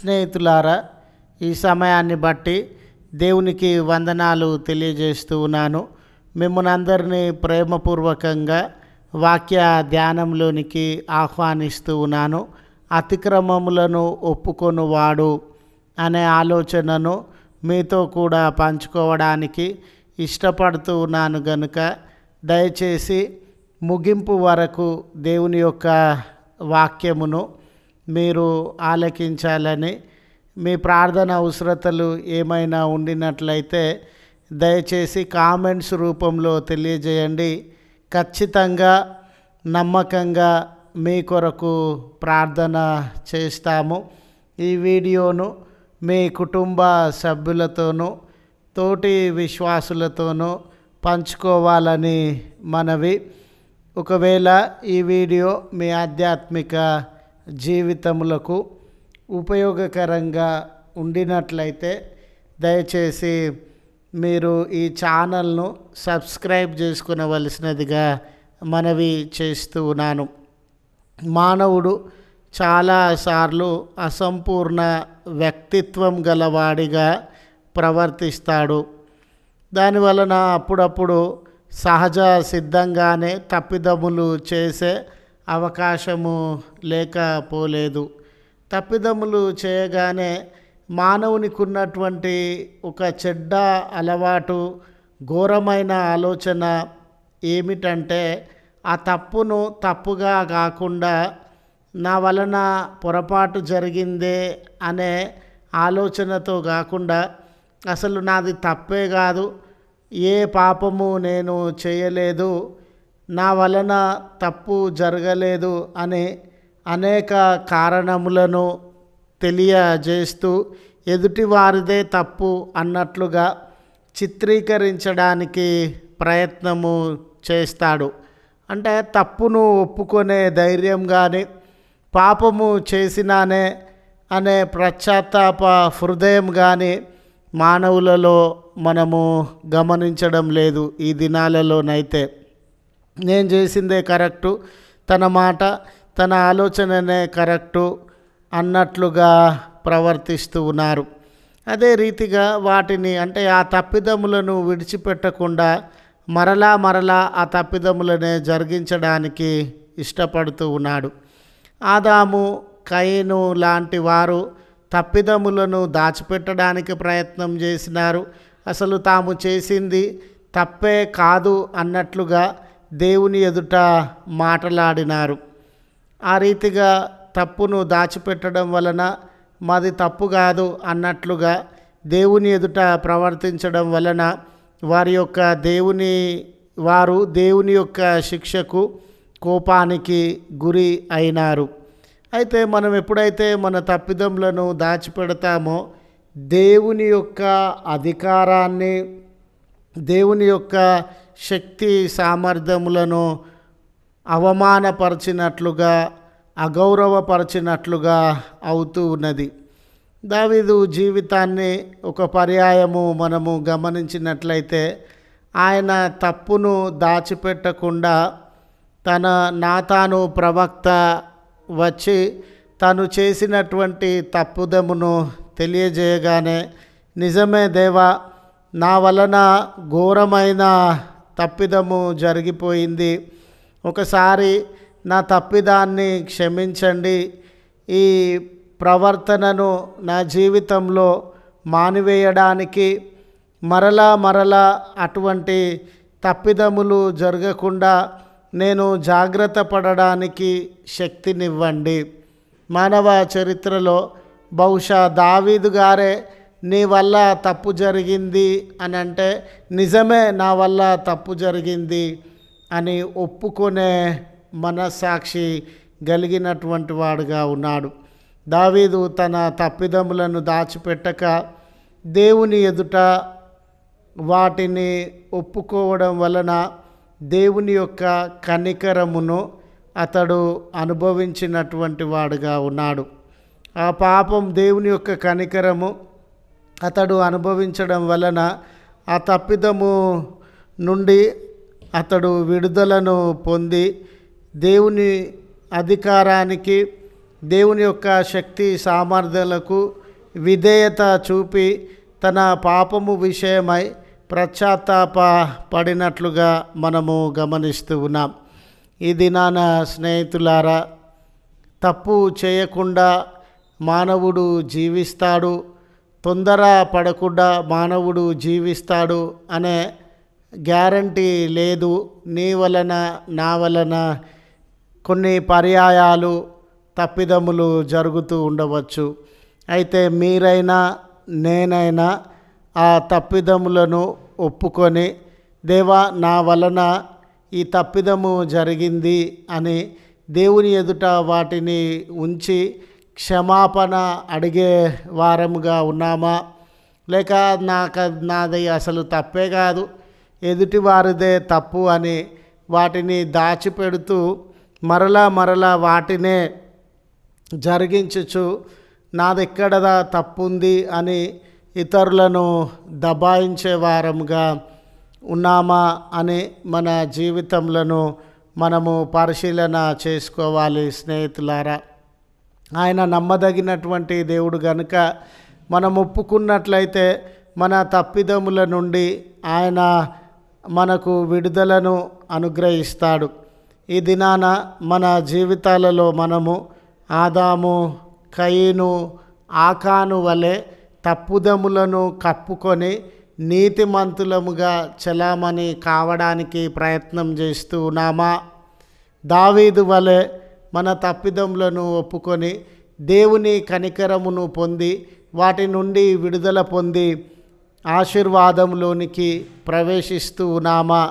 స్నేహితులారా, ఈ సమయాన్ని బట్టి దేవునికి వందనాలు తెలియజేస్తూ ఉన్నాను. మిమ్మల్ని అందరినీ ప్రేమపూర్వకంగా వాక్య ధ్యానంలోనికి ఆహ్వానిస్తూ ఉన్నాను. అతిక్రమములను ఒప్పుకొనువాడు అనే ఆలోచనను మీతో కూడా పంచుకోవడానికి ఇష్టపడుతూ ఉన్నాను గనుక దయచేసి ముగింపు వరకు దేవుని యొక్క వాక్యమును మీరు ఆలకించాలని, మీ ప్రార్థన అవసరతలు ఏమైనా ఉండినట్లయితే దయచేసి కామెంట్స్ రూపంలో తెలియజేయండి. ఖచ్చితంగా నమ్మకంగా మీ కొరకు ప్రార్థన చేస్తాము. ఈ వీడియోను మీ కుటుంబ సభ్యులతోనూ తోటి విశ్వాసులతోనూ పంచుకోవాలని మనవి. ఒకవేళ ఈ వీడియో మీ ఆధ్యాత్మిక జీవితములకు ఉపయోగకరంగా ఉండినట్లయితే దయచేసి మీరు ఈ ఛానల్ను సబ్స్క్రైబ్ చేసుకునవలసినదిగా మనవి చేస్తూ ఉన్నాను. మానవుడు చాలాసార్లు అసంపూర్ణ వ్యక్తిత్వం గలవాడిగా ప్రవర్తిస్తాడు. దానివలన అప్పుడప్పుడు సహజ సిద్ధంగానే తప్పిదములు చేసే అవకాశము లేకపోలేదు. తప్పిదములు చేయగానే మానవునికి ఉన్నటువంటి ఒక చెడ్డ అలవాటు, ఘోరమైన ఆలోచన ఏమిటంటే, ఆ తప్పును తప్పుగా కాకుండా నా వలన పొరపాటు జరిగిందే అనే ఆలోచనతో కాకుండా, అసలు నాది తప్పే కాదు, ఏ పాపము నేను చేయలేదు, నా వలన తప్పు జరగలేదు అని అనేక కారణములను తెలియజేస్తూ ఎదుటివారిదే తప్పు అన్నట్లుగా చిత్రీకరించడానికి ప్రయత్నము చేస్తాడు. అంటే తప్పును ఒప్పుకునే ధైర్యం కానీ, పాపము చేసినానే అనే పశ్చాత్తాప హృదయం కానీ మానవులలో మనము గమనించడం లేదు. ఈ దినాలలోనైతే నేను చేసిందే కరెక్టు, తన మాట తన ఆలోచననే కరెక్టు అన్నట్లుగా ప్రవర్తిస్తూ ఉన్నారు. అదే రీతిగా వాటిని, అంటే ఆ తప్పిదములను విడిచిపెట్టకుండా మరలా ఆ తప్పిదములనే జరిగించడానికి ఇష్టపడుతూ ఉన్నాడు. ఆదాము, కయీను లాంటి వారు తప్పిదములను దాచిపెట్టడానికి ప్రయత్నం చేసినారు. అసలు తాము చేసింది తప్పే కాదు అన్నట్లుగా దేవుని ఎదుట మాటలాడినారు. ఆ రీతిగా తప్పును దాచిపెట్టడం వలన మాది తప్పు కాదు అన్నట్లుగా దేవుని ఎదుట ప్రవర్తించడం వలన వారు దేవుని యొక్క శిక్షకు, కోపానికి గురి అయినారు. అయితే మనం ఎప్పుడైతే మన తప్పిదములను దాచిపెడతామో దేవుని యొక్క అధికారాన్ని, దేవుని యొక్క శక్తి సామర్థ్యములను అవమానపరిచినట్లుగా, అగౌరవపరిచినట్లుగా అవుతూ ఉన్నది. దావీదు జీవితాన్ని ఒక పర్యాయము మనము గమనించినట్లయితే ఆయన తప్పును దాచిపెట్టకుండా నాతాను ప్రవక్త వచ్చి తను చేసినటువంటి తప్పుదమును తెలియజేయగానే, నిజమే దేవా, నా వలన ఘోరమైన తప్పిదము జరిగిపోయింది, ఒకసారి నా తప్పిదాన్ని క్షమించండి, ఈ ప్రవర్తనను నా జీవితంలో మానివేయడానికి, మరలా అటువంటి తప్పిదములు జరగకుండా నేను జాగ్రత్త పడడానికి శక్తినివ్వండి. మానవ చరిత్రలో బహుశా దావీదు గారే నీ వల్ల తప్పు జరిగింది అని అంటే, నిజమే నా వల్ల తప్పు జరిగింది అని ఒప్పుకునే మనస్సాక్షి కలిగినటువంటి వాడుగా ఉన్నాడు. దావీదు తన తప్పిదములను దాచిపెట్టక దేవుని ఎదుట వాటిని ఒప్పుకోవడం వలన దేవుని యొక్క కనికరమును అతడు అనుభవించినటువంటి వాడుగా ఉన్నాడు. ఆ పాపం, దేవుని యొక్క కనికరము అతడు అనుభవించడం వలన ఆ తప్పిదము నుండి అతడు విడుదలను పొంది దేవుని అధికారానికి, దేవుని యొక్క శక్తి సామర్థ్యాలకు విధేయత చూపి తన పాపము విషయమై పశ్చాత్తాప పడినట్లుగా మనము గమనిస్తూ ఉన్నాం. ఈ దినాన స్నేహితులారా, తప్పు చేయకుండా మానవుడు జీవిస్తాడు, తొందర పడకుండా మానవుడు జీవిస్తాడు అనే గ్యారంటీ లేదు. నీ వలన నా వలన కొన్ని పర్యాయాలు తప్పిదములు జరుగుతూ ఉండవచ్చు. అయితే మీరైనా నేనైనా ఆ తప్పిదములను ఒప్పుకొని, దేవా నా వలన ఈ తప్పిదము జరిగింది అని దేవుని ఎదుట వాటిని ఉంచి క్షమాపణ అడిగే వారముగా ఉన్నామా? లేక నాది అసలు తప్పే కాదు, ఎదుటి వారిదే తప్పు అని వాటిని దాచిపెడుతూ మరలా వాటినే జరిగించుచు నాదెక్కడదా తప్పుంది అని ఇతరులను దబాయించే వారముగా ఉన్నామా అని మన జీవితంలో మనము పరిశీలన చేసుకోవాలి. స్నేహితులారా, ఆయన నమ్మదగినటువంటి దేవుడు గనుక మనం ఒప్పుకున్నట్లయితే మన తప్పిదముల నుండి ఆయన మనకు విడుదలను అనుగ్రహిస్తాడు. ఈ దినాన మన జీవితాలలో మనము ఆదాము, కయీను, ఆకాను వలె తప్పుదములను కప్పుకొని నీతిమంతులముగా చలామణి కావడానికి ప్రయత్నం చేస్తూ ఉన్నామా? దావీదు వలె మన తప్పిదములను ఒప్పుకొని దేవుని కనికరమును పొంది వాటి నుండి విడుదల పొంది ఆశీర్వాదంలోనికి ప్రవేశిస్తూ ఉన్నామా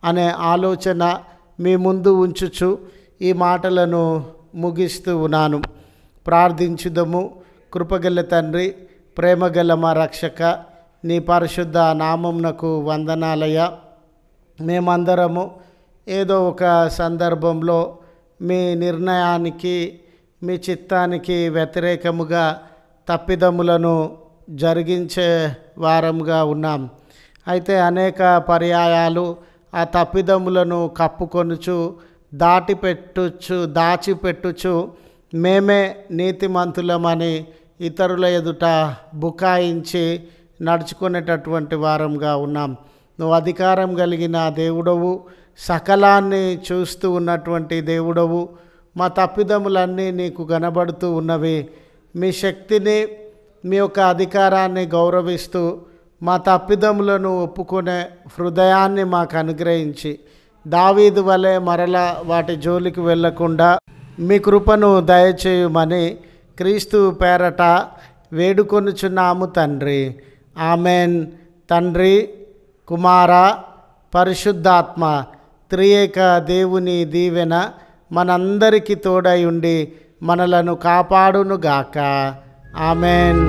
అనే ఆలోచన మీ ముందు ఉంచుచు ఈ మాటలను ముగిస్తూ ఉన్నాను. ప్రార్థించుదము. కృపగల తండ్రి, ప్రేమగల మా రక్షక, నీ పరిశుద్ధ నామమునకు వందనాలయ్యా. మేమందరము ఏదో ఒక సందర్భంలో మీ నిర్ణయానికి, మీ చిత్తానికి వ్యతిరేకముగా తప్పిదములను జరిగించే వారముగా ఉన్నాం. అయితే అనేక పర్యాయాలు ఆ తప్పిదములను కప్పుకొనుచు దాచిపెట్టుచు మేమే నీతిమంతులమని ఇతరుల ఎదుట బుకాయించి నడుచుకునేటటువంటి వారంగా ఉన్నాం. నువ్వు అధికారం కలిగిన దేవుడవు, సకలాన్ని చూస్తూ ఉన్నటువంటి దేవుడవు. మా తప్పిదములన్నీ నీకు కనబడుతూ ఉన్నవి. మీ శక్తిని, మీ యొక్క అధికారాన్ని గౌరవిస్తూ మా తప్పిదములను ఒప్పుకునే హృదయాన్ని మాకు అనుగ్రహించి దావీదు వలె మరలా వాటి జోలికి వెళ్ళకుండా మీ కృపను దయచేయమని క్రీస్తు పేరట వేడుకొనుచున్నాము తండ్రి. ఆమెన్. తండ్రి, కుమార, పరిశుద్ధాత్మ త్రియేక దేవుని దీవెన మనందరికీ తోడై ఉండి మనలను కాపాడునుగాక. ఆమెన్.